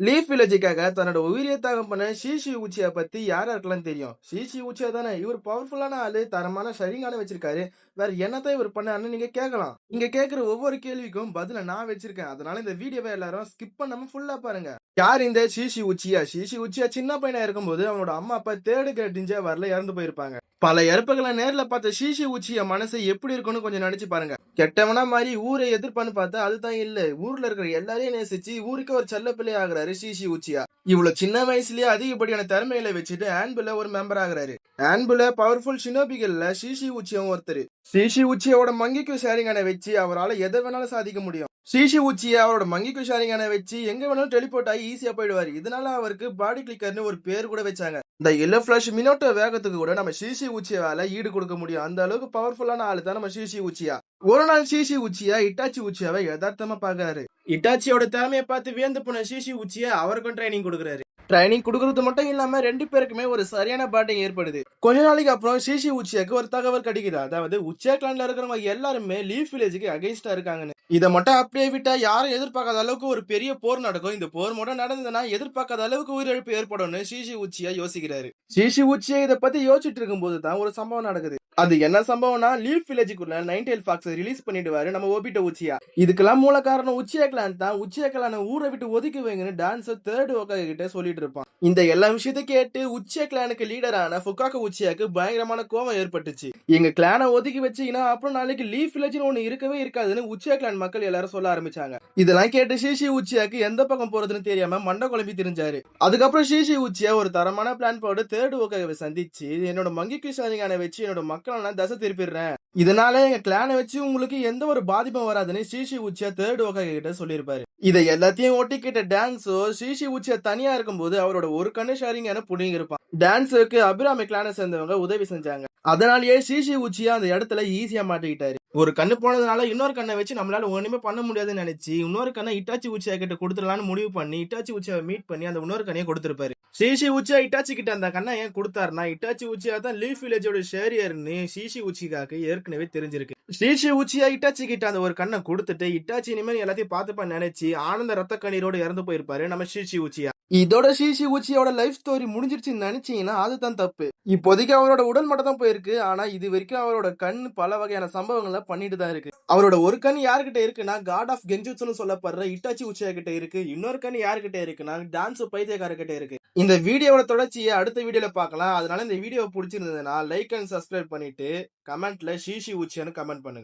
Leaf வில்லேஜுக்காக தன்னோட உயிரிய தியாகம் பண்ண ஷீஷி உச்சியா பத்தி யாருக்கெல்லாம் தெரியும்? ஷீஷி உச்சியா தானே இவர் பவர்ஃபுல்லான ஆளு, தரமான ஷரிங்கான வச்சிருக்காரு. வேற என்னத்தான் இவர் பண்ணாருன்னு நீங்க கேட்கலாம். இங்க கேட்கிற ஒவ்வொரு கேள்விக்கும் பதில நான் வச்சிருக்கேன். அதனால இந்த வீடியோவை எல்லாரும் ஸ்கிப் பண்ணாம ஃபுல்லா பாருங்க. யார் இந்த ஷீஷி உச்சியா? ஷீஷி உச்சியா சின்ன பையனா இருக்கும்போது அவனோட அம்மா அப்பா தேர்டு கிரேட் நிஞ்சா வரல இறந்து போயிருப்பாங்க. பல இறப்புகளை நேர்ல பார்த்த ஷீஷி உச்சியா மனசு எப்படி இருக்குன்னு கொஞ்சம் நினைச்சு பாருங்க. கெட்டவனா மாதிரி ஊரை எதிர்ப்பான்னு பார்த்தா அதுதான் இல்ல. ஊர்ல இருக்கிற எல்லாரையும் நேசிச்சு ஊருக்கு ஒரு செல்ல பிள்ளை ஆகுறாரு ஷீஷி உச்சியா. இவ்வளவு சின்ன வயசுலயே அதிகப்படியான திறமைகளை வச்சுட்டு ஆன்புல ஒரு மெம்பர் ஆகுறாரு. ஆன்புல பவர்ஃபுல் ஷினோபிகள்ல ஷீஷி உச்சியாவும் ஒருத்தர். ஷீஷி உச்சியாவோட மங்கிக்கு ஷேரிங்கான வச்சு அவரால் எதை வேணாலும் சாதிக்க முடியும். ஷீஷி உச்சியா அவரோட மங்கிக்கு ஷேரிங்கான வச்சு எங்க வேணாலும் டெலிபோர்ட் ஆகி ஈஸியா போயிடுவாரு. இதனால அவருக்கு பாடி கிளிக்கர்னு ஒரு பேர் கூட வச்சாங்க. இந்த எல்லோ ஃபிளாஷ் மினோட்டோ வேகத்துக்கு கூட நம்ம ஷீஷி உச்சியாவால ஈடு கொடுக்க முடியும். அந்த அளவுக்கு பவர்ஃபுல்லான ஆளு தான் நம்ம ஷீஷி உச்சியா. ஒரு நாள் ஷீஷி உச்சியா இட்டாச்சி உச்சியாவை யதார்த்தமா பாக்குறாரு. இட்டாச்சியோட திறமையை பார்த்து வியந்து போன ஷீஷி உச்சியா அவருக்கும் ட்ரைனிங் கொடுக்குறாரு. ட்ரைனிங் கொடுக்கறது மட்டும் இல்லாம ரெண்டு பேருக்குமே ஒரு சரியான பாண்டிங் ஏற்படுது. கொஞ்ச நாளைக்கு அப்புறம் ஷீஷி உச்சியாக்கு ஒரு தகவல் கிடைக்குது. அதாவது உச்சியா கிளான்ல இருக்கிறவங்க எல்லாருமே லீஃப் வில்லேஜுக்கு அகைன்ஸ்டா இருக்காங்கன்னு. இதை மட்டும் அப்படியே விட்டா யாரும் எதிர்பார்க்காத அளவுக்கு ஒரு பெரிய போர் நடக்கும். இந்த போர் மட்டும் நடந்ததுன்னா எதிர்பார்க்காத அளவுக்கு உயிரிழப்பு ஏற்படும்னு ஷீஷி உச்சியா யோசிக்கிறாரு. ஷீஷி உச்சியா இதை பத்தி யோசிச்சுட்டு இருக்கும் போது தான் ஒரு சம்பவம் நடக்குது. அது என்ன சம்பவம்னா லீஃப் வில்லேஜுக்குள்ள நைன்டெயில் ஃபாக்ஸ் ரிலீஸ் பண்ணிடுவாரு நம்ம ஓபிட்டோ உச்சியா. இதுக்கெல்லாம் மூல காரணம் உச்சியா கிளான் தான். உச்சியா கிளான ஊரை விட்டு ஒதுக்கி வைங்கன்னு டான்ஸ் தேர்ட் ஓகாக கிட்ட சொல்லிட்டு இருப்பான். இந்த எல்லா விஷயத்தை கேட்டு உச்சியா கிளானுக்கு லீடரான ஃபுகாகா உச்சியாக்கு பயங்கரமான கோவம் ஏற்பட்டுச்சு. எங்க கிளானை ஒதுக்கி வச்சீங்கன்னா அப்புறம் நாளைக்கு லீஃப் வில்லேஜ்னு ஒண்ணு இருக்கவே இருக்காதுன்னு உச்சியா கிளான் மக்கள் எல்லாரும் சொல்ல ஆரம்பிச்சாங்க. இதெல்லாம் கேட்டு ஷீஷி உச்சியாக்கு எந்த பக்கம் போறதுன்னு தெரியாம மண்டை குழம்பி தெரிஞ்சாரு. அதுக்கப்புறம் ஷீஷி உச்சியா ஒரு தரமான பிளான் போட்டு தேர்ட் ஓகாவை சந்திச்சு என்னோட மங்கிக்கு ஷேரிங்கான வச்சு என்னோட மக்கள் நான் தசை திருப்பிடுறேன். இதனால எங்க கிளானை வச்சு உங்களுக்கு எந்த ஒரு பாதிப்பும் வராதுன்னு ஷீஷி உச்சியா தேர்ட் ஓகாகே கிட்ட சொல்லியிருப்பாரு. இதை எல்லாத்தையும் ஒட்டிக்கிட்ட டான்ஸோ ஷீஷி உச்சியா தனியா இருக்கும்போது அவரோட ஒரு கண்ணு ஷேரிங் என புடிங்கி இருப்பான். டான்ஸருக்கு அபிராமி கிளானை சேர்ந்தவங்க உதவி செஞ்சாங்க. அதனாலேயே ஷீஷி உச்சியா அந்த இடத்துல ஈஸியா மாட்டிக்கிட்டாரு. ஒரு கண்ணு போனதுனால இன்னொரு கண்ணை வச்சு நம்மளால ஒண்ணுமே பண்ண முடியாதுன்னு நினைச்சு இன்னொரு கண்ணை இட்டாச்சி உச்சியா கிட்ட கொடுத்துடலான்னு முடிவு பண்ணி இட்டாச்சி உச்சியாவை மீட் பண்ணி அந்த இன்னொரு கண்ணையை கொடுத்திருப்பாரு. ஷீஷி உச்சியா இட்டாச்சி கிட்ட அந்த கண்ணை ஏன் கொடுத்தாருன்னா இட்டாச்சி உச்சியா தான் லீஃப் வில்லேஜோட ஷேரியர்னு ஷீஷி உச்சிகாக்கு ஏற்கனவே தெரிஞ்சிருக்கு. ஷீஷி உச்சியா இட்டாச்சி கிட்ட அந்த ஒரு கண்ணை கொடுத்துட்டு இட்டாச்சி இனிமேல் எல்லாத்தையும் பார்த்துப்பான்னு நினைச்சு ஆனந்த ரத்த கண்ணீரோடு இறந்து போயிருப்பாரு நம்ம ஷீஷி உச்சியா. இதோட ஷீஷி உச்சியோட லைஃப் ஸ்டோரி முடிஞ்சிருச்சுன்னு நினைச்சீங்கன்னா அதுதான் தப்பு. இப்போதைக்கு அவரோட உடல் மட்டும் தான் போயிருக்கு. ஆனா இது வரைக்கும் அவரோட கண் பல வகையான சம்பவங்களை பண்ணிட்டு தான் இருக்கு. அவரோட ஒரு கண் யாருக்கிட்ட இருக்குன்னா காட் ஆஃப் கென்ஜுட்சுன்னு சொல்லப்படுற இட்டாச்சி உச்சியா கிட்ட இருக்கு. இன்னொரு கண் யாருக்கிட்ட இருக்குன்னா டான்ஸ் பைத்தியக்கார கிட்ட இருக்கு. இந்த வீடியோட தொடர்ச்சியை அடுத்த வீடியோல பார்க்கலாம். அதனால இந்த வீடியோ பிடிச்சிருந்ததுன்னா லைக் அண்ட் சப்ஸ்கிரைப் பண்ணிட்டு கமெண்ட்ல ஷீஷி உச்சியான்னு கமெண்ட் பண்ணுங்க.